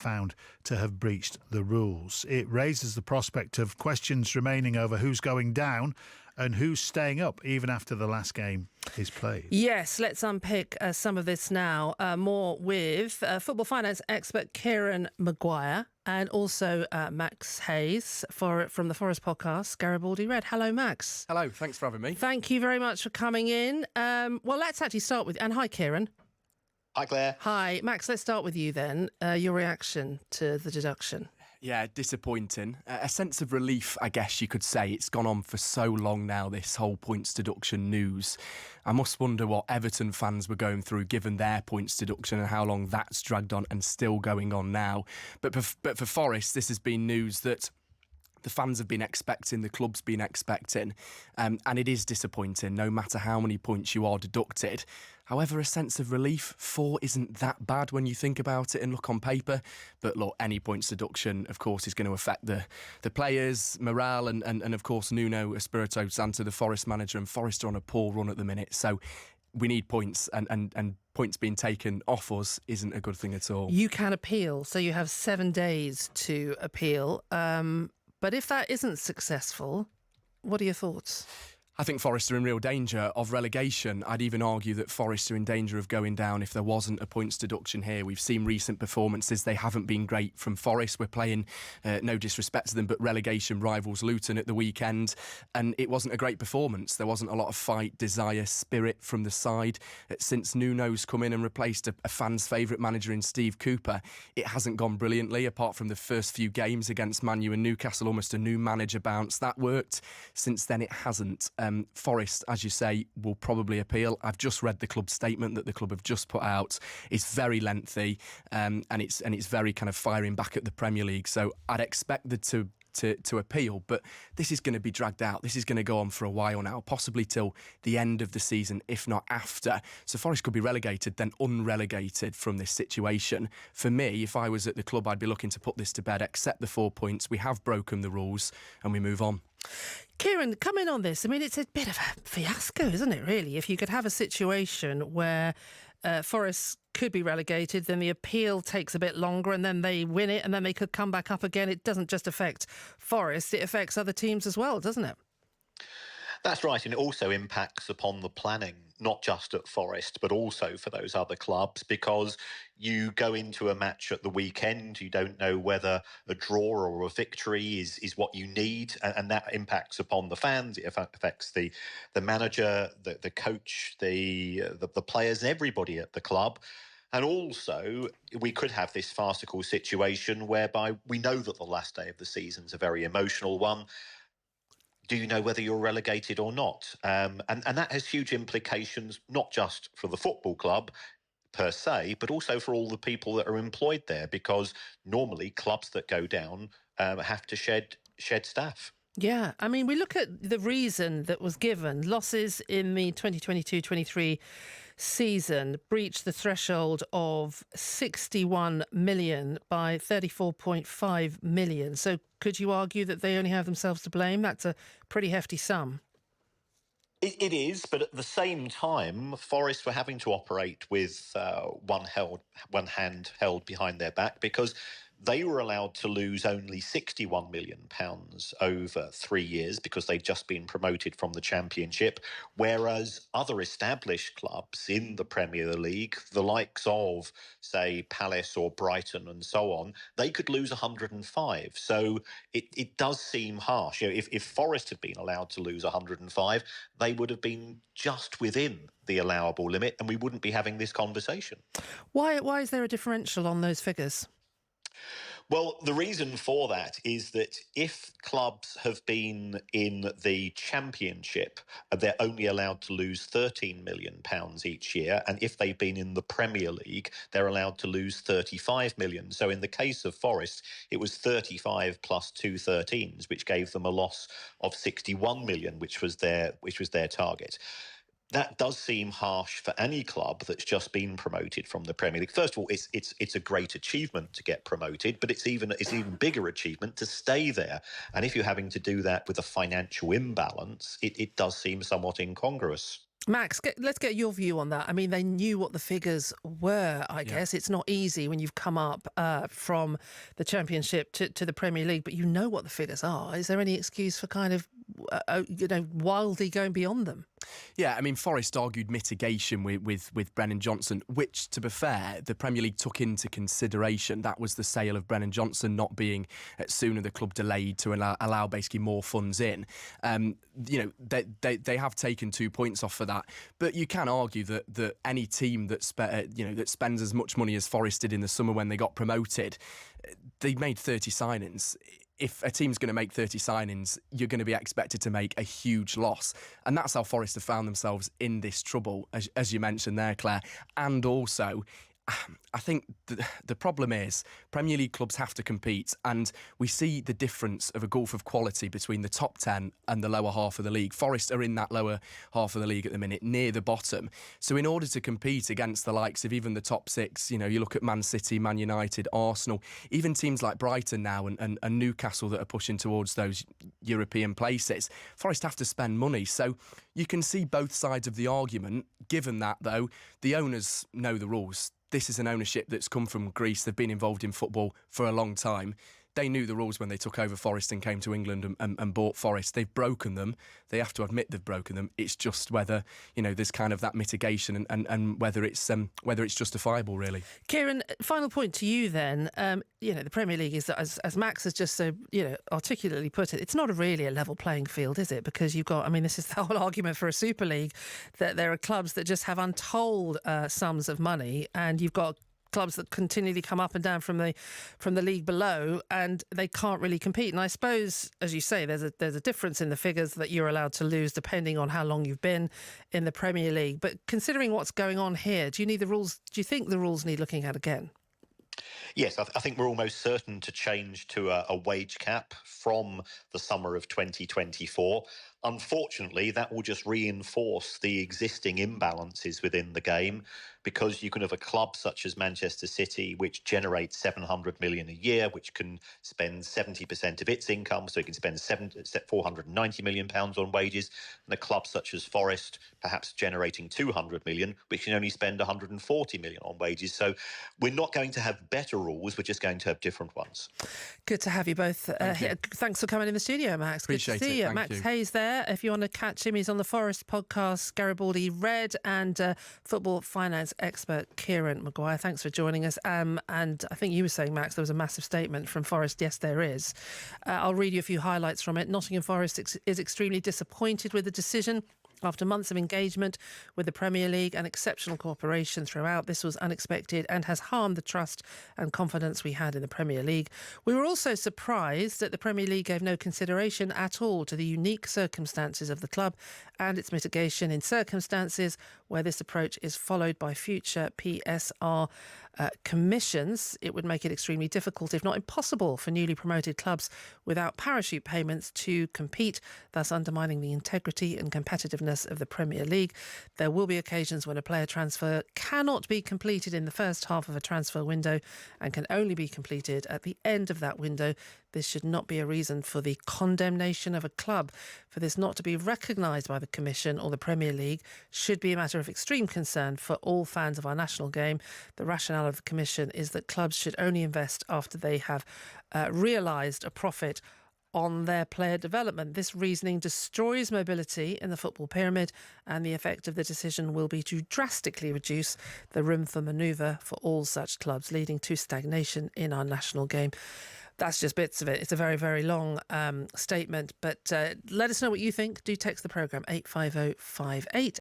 found to have breached the rules. It raises the prospect of questions remaining over who's going down and who's staying up even after the last game is played. Yes, let's unpick some of this now. More with football finance expert Kieran Maguire and also Max Hayes from the Forest podcast, Garibaldi Red. Hello, Max. Hello, thanks for having me. Thank you very much for coming in. Well, let's actually start with... And hi, Kieran. Hi, Claire. Hi, Max, let's start with you then. Your reaction to the deduction. Yeah, disappointing. A sense of relief, I guess you could say. It's gone on for so long now, this whole points deduction news. I must wonder what Everton fans were going through given their points deduction and how long that's dragged on and still going on now. But for Forest, this has been news that the fans have been expecting, the club's been expecting, and it is disappointing no matter how many points you are deducted. However, a sense of relief, 4 isn't that bad when you think about it and look on paper. But look, any points deduction, of course, is going to affect the players, morale, and of course, Nuno Espirito Santo, the Forest manager, and Forest are on a poor run at the minute. So we need points, and points being taken off us isn't a good thing at all. You can appeal, so you have 7 days to appeal. But if that isn't successful, what are your thoughts? I think Forest are in real danger of relegation. I'd even argue that Forest are in danger of going down if there wasn't a points deduction here. We've seen recent performances. They haven't been great from Forest. We're playing, no disrespect to them, but relegation rivals Luton at the weekend. And it wasn't a great performance. There wasn't a lot of fight, desire, spirit from the side. Since Nuno's come in and replaced a fan's favourite manager in Steve Cooper, it hasn't gone brilliantly, apart from the first few games against Man U and Newcastle, almost a new manager bounce. That worked. Since then, it hasn't. Forest, as you say, will probably appeal. I've just read the club statement that the club have just put out. It's very lengthy, and it's very kind of firing back at the Premier League. So I'd expect them to appeal, but this is going to be dragged out. This is going to go on for a while now, possibly till the end of the season, if not after. So Forest could be relegated, then unrelegated from this situation. For me, if I was at the club, I'd be looking to put this to bed, accept the 4 points. We have broken the rules and we move on. Kieran, come in on this. I mean, it's a bit of a fiasco, isn't it, really? If you could have a situation where Forest could be relegated, then the appeal takes a bit longer and then they win it and then they could come back up again. It doesn't just affect Forest, it affects other teams as well, doesn't it? That's right, and it also impacts upon the planning, not just at Forest, but also for those other clubs, because you go into a match at the weekend, you don't know whether a draw or a victory is what you need, and that impacts upon the fans, it affects the manager, the coach, the players, and everybody at the club. And also, we could have this farcical situation whereby we know that the last day of the season is a very emotional one. Do you know whether you're relegated or not? And that has huge implications, not just for the football club per se, but also for all the people that are employed there, because normally clubs that go down have to shed staff. Yeah, I mean, we look at the reason that was given. Losses in the 2022-23 season breached the threshold of 61 million by 34.5 million. So could you argue that they only have themselves to blame? That's a pretty hefty sum. It is, but at the same time, Forest were having to operate with one hand held behind their back, because they were allowed to lose only £61 million over 3 years because they'd just been promoted from the Championship, whereas other established clubs in the Premier League, the likes of, say, Palace or Brighton and so on, they could lose 105. So it does seem harsh. You know, if Forest had been allowed to lose 105, they would have been just within the allowable limit and we wouldn't be having this conversation. Why is there a differential on those figures? Well, the reason for that is that if clubs have been in the Championship, they're only allowed to lose £13 million each year. And if they've been in the Premier League, they're allowed to lose £35 million. So in the case of Forest, it was 35 plus 2 13s, which gave them a loss of 61 million, which was their target. That does seem harsh for any club that's just been promoted from the Premier League. First of all, it's a great achievement to get promoted, but it's even bigger achievement to stay there. And if you're having to do that with a financial imbalance, it does seem somewhat incongruous. Max, let's get your view on that. I mean, they knew what the figures were, I guess. It's not easy when you've come up from the Championship to the Premier League, but you know what the figures are. Is there any excuse for kind of, wildly going beyond them? Yeah, I mean, Forest argued mitigation with Brennan Johnson, which, to be fair, the Premier League took into consideration. That was the sale of Brennan Johnson not being sooner, the club delayed to allow basically more funds in. They have taken 2 points off for that, but you can argue that any team that spends as much money as Forest did in the summer when they got promoted, they made 30 signings. If a team's going to make 30 signings, you're going to be expected to make a huge loss. And that's how Forest have found themselves in this trouble, as you mentioned there, Claire. And also, I think the problem is Premier League clubs have to compete, and we see the difference of a gulf of quality between the top 10 and the lower half of the league. Forest are in that lower half of the league at the minute, near the bottom. So in order to compete against the likes of even the top 6, you look at Man City, Man United, Arsenal, even teams like Brighton now and Newcastle that are pushing towards those European places, Forest have to spend money. So you can see both sides of the argument. Given that, though, the owners know the rules. This is an ownership that's come from Greece. They've been involved in football for a long time. They knew the rules when they took over Forest and came to England and bought Forest. They've broken them. They have to admit they've broken them. It's just whether, there's kind of that mitigation and whether it's justifiable, really. Kieran, final point to you then. The Premier League is, as Max has just so articulately put it, it's not really a level playing field, is it? Because you've got, this is the whole argument for a Super League, that there are clubs that just have untold sums of money, and you've got clubs that continually come up and down from the league below, and they can't really compete. And I suppose, as you say, there's a difference in the figures that you're allowed to lose depending on how long you've been in the Premier League. But considering what's going on here, do you think the rules need looking at again? Yes, I think we're almost certain to change to a wage cap from the summer of 2024. Unfortunately, that will just reinforce the existing imbalances within the game, because you can have a club such as Manchester City, which generates 700 million a year, which can spend 70% of its income, so it can spend 490 million pounds on wages, and a club such as Forest, perhaps generating 200 million, which can only spend 140 million on wages. So we're not going to have better rules, we're just going to have different ones. Good to have you both here. Thanks for coming in the studio, Max. Appreciate Good to see it. you. Max Hayes there. If you want to catch him, he's on the Forest podcast, Garibaldi Red, and football finance expert Kieran Maguire. Thanks for joining us. And I think you were saying, Max, there was a massive statement from Forest. Yes, there is. I'll read you a few highlights from it. Nottingham Forest is extremely disappointed with the decision. After months of engagement with the Premier League and exceptional cooperation throughout, this was unexpected and has harmed the trust and confidence we had in the Premier League. We were also surprised that the Premier League gave no consideration at all to the unique circumstances of the club and its mitigation in circumstances where this approach is followed by future PSR commissions. It would make it extremely difficult, if not impossible, for newly promoted clubs without parachute payments to compete, thus undermining the integrity and competitiveness of the Premier League. There will be occasions when a player transfer cannot be completed in the first half of a transfer window and can only be completed at the end of that window. This should not be a reason for the condemnation of a club. For this not to be recognised by the Commission or the Premier League should be a matter of extreme concern for all fans of our national game. The rationale of the Commission is that clubs should only invest after they have realised a profit on their player development. This reasoning destroys mobility in the football pyramid, and the effect of the decision will be to drastically reduce the room for manoeuvre for all such clubs, leading to stagnation in our national game. That's just bits of it. It's a very, very long statement, but let us know what you think. Do text the programme 85058.